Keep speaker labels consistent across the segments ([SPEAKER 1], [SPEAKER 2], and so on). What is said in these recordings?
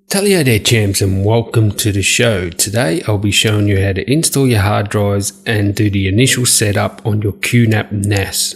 [SPEAKER 1] Talio there champs, and welcome to the show. Today I'll be showing you how to install your hard drives and do the initial setup on your QNAP NAS.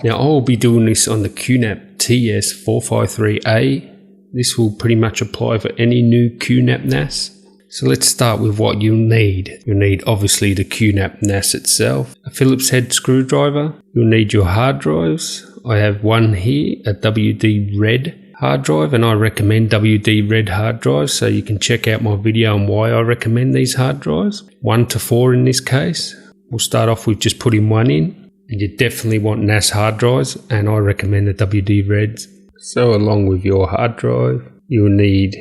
[SPEAKER 1] Now I'll be doing this on the QNAP TS 453A. This will pretty much apply for any new QNAP NAS. So let's start with what you'll need. You'll need obviously the QNAP NAS itself, a Phillips head screwdriver. You'll need your hard drives. I have one here, a WD Red hard drive, and I recommend WD Red hard drives, so you can check out my video on why I recommend these hard drives. 1 to 4 in this case. We'll start off with just putting one in, and you definitely want NAS hard drives, and I recommend the WD Reds. So along with your hard drive, you'll need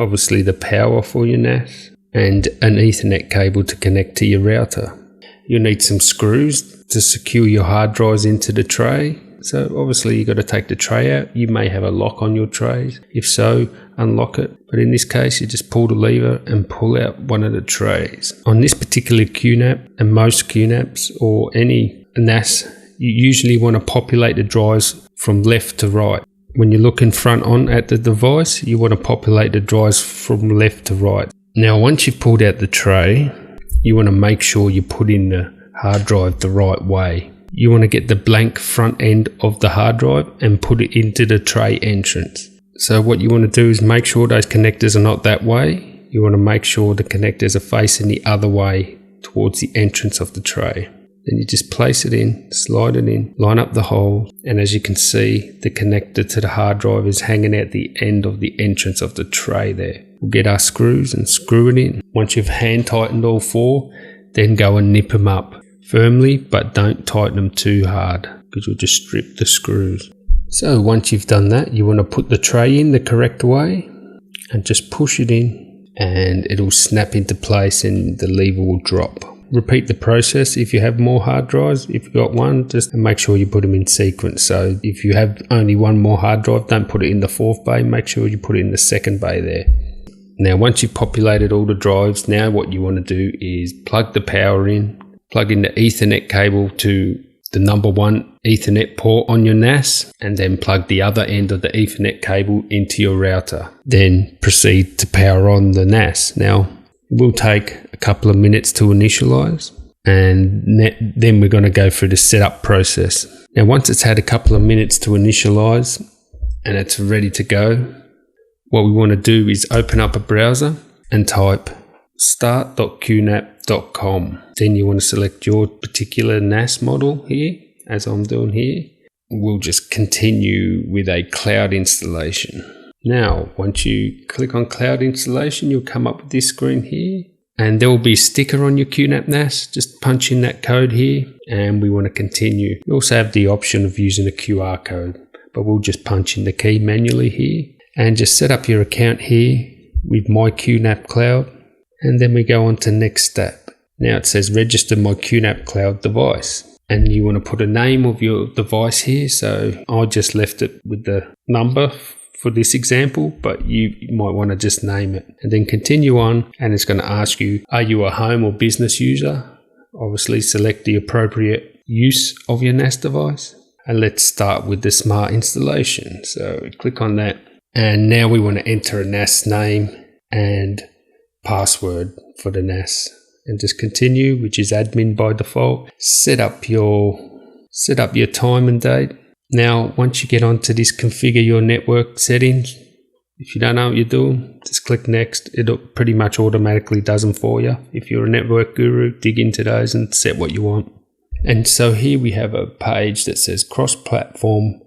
[SPEAKER 1] obviously the power for your NAS and an Ethernet cable to connect to your router. You'll need some screws to secure your hard drives into the tray. So obviously you've got to take the tray out. You may have a lock on your trays. If so, unlock it. But in this case, you just pull the lever and pull out one of the trays. On this particular QNAP, and most QNAPs or any NAS, you usually want to populate the drives from left to right. When you're looking front on at the device, you want to populate the drives from left to right. Now, once you've pulled out the tray, you want to make sure you put in the hard drive the right way. You want to get the blank front end of the hard drive and put it into the tray entrance. So what you want to do is make sure those connectors are not that way. You want to make sure the connectors are facing the other way towards the entrance of the tray. Then you just place it in, slide it in, line up the hole, and as you can see, the connector to the hard drive is hanging out the end of the entrance of the tray there. We'll get our screws and screw it in. Once you've hand tightened all 4, then go and nip them up firmly, but don't tighten them too hard because you'll just strip the screws. So once you've done that, you want to put the tray in the correct way and just push it in, and it'll snap into place and the lever will drop. Repeat the process if you have more hard drives. If you've got one, just make sure you put them in sequence. So if you have only one more hard drive, don't put it in the 4th bay, make sure you put it in the 2nd bay there. Now once you've populated all the drives, now what you want to do is plug the power in, plug in the Ethernet cable to the number 1 Ethernet port on your NAS, and then plug the other end of the Ethernet cable into your router. Then proceed to power on the NAS. Now it will take a couple of minutes to initialize, and then we're going to go through the setup process. Now once it's had a couple of minutes to initialize and it's ready to go, what we want to do is open up a browser and type start.qnap.com. Then you want to select your particular NAS model here, as I'm doing here. We'll just continue with a cloud installation. Now, once you click on cloud installation, you'll come up with this screen here, and there will be a sticker on your QNAP NAS. Just punch in that code here, and we want to continue. You also have the option of using a QR code, but we'll just punch in the key manually here, and just set up your account here with My QNAP Cloud. And then we go on to next step. Now it says register my QNAP Cloud device, and you want to put a name of your device here. So I just left it with the number for this example, but you might want to just name it, and then continue on. And it's going to ask you, are you a home or business user? Obviously select the appropriate use of your NAS device, and let's start with the smart installation. So we click on that, and now we want to enter a NAS name and password for the NAS, and just continue, which is admin by default. Set up your time and date. Now once you get onto this configure your network settings, if you don't know what you're doing, just click next. It'll pretty much automatically does them for you. If you're a network guru, dig into those and set what you want. And so here we have a page that says cross-platform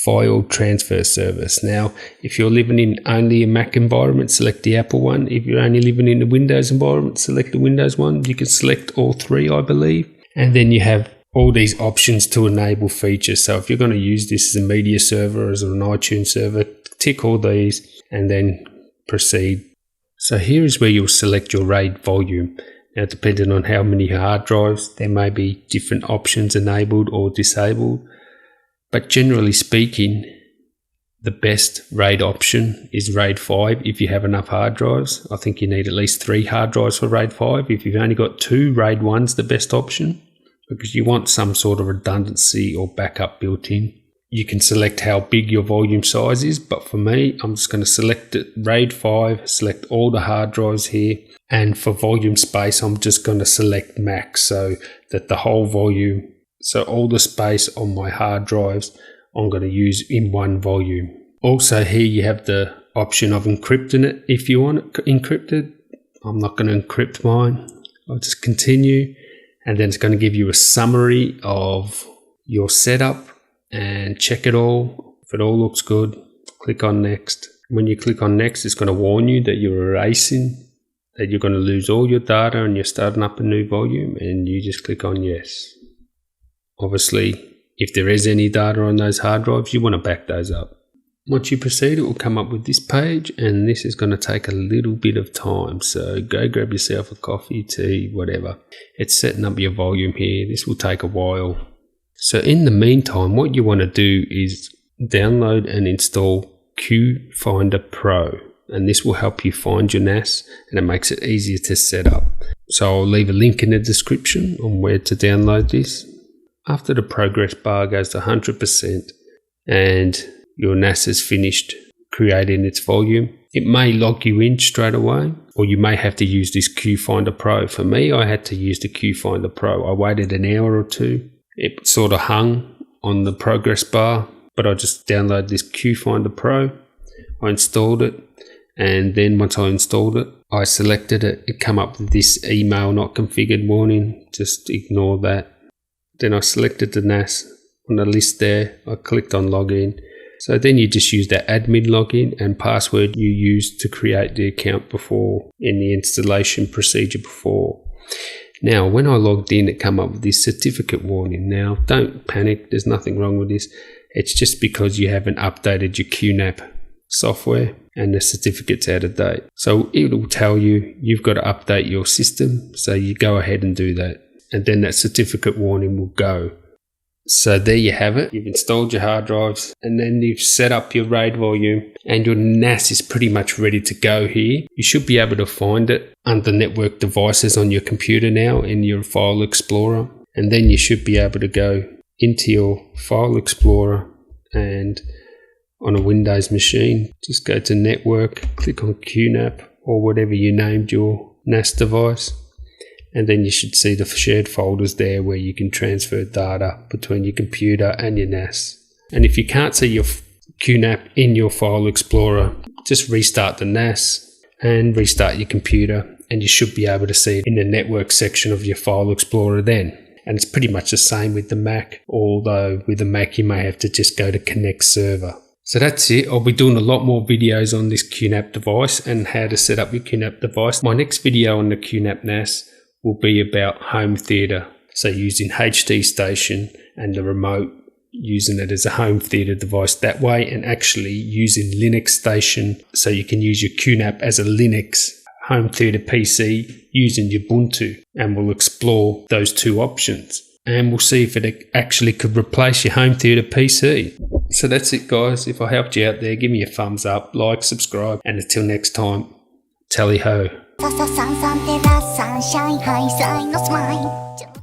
[SPEAKER 1] file transfer service. Now, if you're living in only a Mac environment, select the Apple one. If you're only living in the Windows environment, select the Windows one. You can select all 3, I believe. And then you have all these options to enable features. So if you're going to use this as a media server, as an iTunes server, tick all these and then proceed. So here is where you'll select your RAID volume. Now, depending on how many hard drives, there may be different options enabled or disabled. But generally speaking, the best RAID option is RAID 5 if you have enough hard drives. I think you need at least 3 hard drives for RAID 5. If you've only got 2, RAID 1's the best option, because you want some sort of redundancy or backup built in. You can select how big your volume size is, but for me, I'm just going to select it RAID 5, select all the hard drives here, and for volume space, I'm just going to select max so that the whole volume, so all the space on my hard drives, I'm going to use in one volume. Also here you have the option of encrypting it if you want it encrypted. I'm not going to encrypt mine. I'll just continue, and then it's going to give you a summary of your setup and check it all. If it all looks good, click on next. When you click on next, it's going to warn you that you're erasing, that you're going to lose all your data and you're starting up a new volume, and you just click on yes. Obviously, if there is any data on those hard drives, you want to back those up. Once you proceed, it will come up with this page, and this is going to take a little bit of time. So go grab yourself a coffee, tea, whatever. It's setting up your volume here. This will take a while. So in the meantime, what you want to do is download and install QFinder Pro, and this will help you find your NAS, and it makes it easier to set up. So I'll leave a link in the description on where to download this. After the progress bar goes to 100% and your NAS has finished creating its volume, it may log you in straight away, or you may have to use this QFinder Pro. For me, I had to use the QFinder Pro. I waited an hour or two. It sort of hung on the progress bar, but I just downloaded this QFinder Pro. I installed it, and then once I installed it, I selected it. It came up with this email not configured warning. Just ignore that. Then I selected the NAS on the list there. I clicked on login. So then you just use that admin login and password you used to create the account before in the installation procedure before. Now, when I logged in, it came up with this certificate warning. Now, don't panic. There's nothing wrong with this. It's just because you haven't updated your QNAP software and the certificate's out of date. So it will tell you you've got to update your system. So you go ahead and do that. And then that certificate warning will go. So there you have it. You've installed your hard drives, and then you've set up your RAID volume, and your NAS is pretty much ready to go here. You should be able to find it under network devices on your computer now in your File Explorer. And then you should be able to go into your File Explorer, and on a Windows machine, just go to Network, click on QNAP or whatever you named your NAS device. And then you should see the shared folders there where you can transfer data between your computer and your NAS. And if you can't see your QNAP in your File Explorer, just restart the NAS and restart your computer, and you should be able to see it in the network section of your File Explorer then. And it's pretty much the same with the Mac, although with the Mac you may have to just go to Connect Server. So that's it. I'll be doing a lot more videos on this QNAP device and how to set up your QNAP device. My next video on the QNAP NAS will be about home theater. So using HD Station and the remote, using it as a home theater device that way, and actually using Linux Station so you can use your QNAP as a Linux home theater PC using Ubuntu. And we'll explore those two options. And we'll see if it actually could replace your home theater PC. So that's it, guys. If I helped you out there, give me a thumbs up, like, subscribe, and until next time, tally ho.
[SPEAKER 2] さささんさんてらっしゃいはいさいのスマイル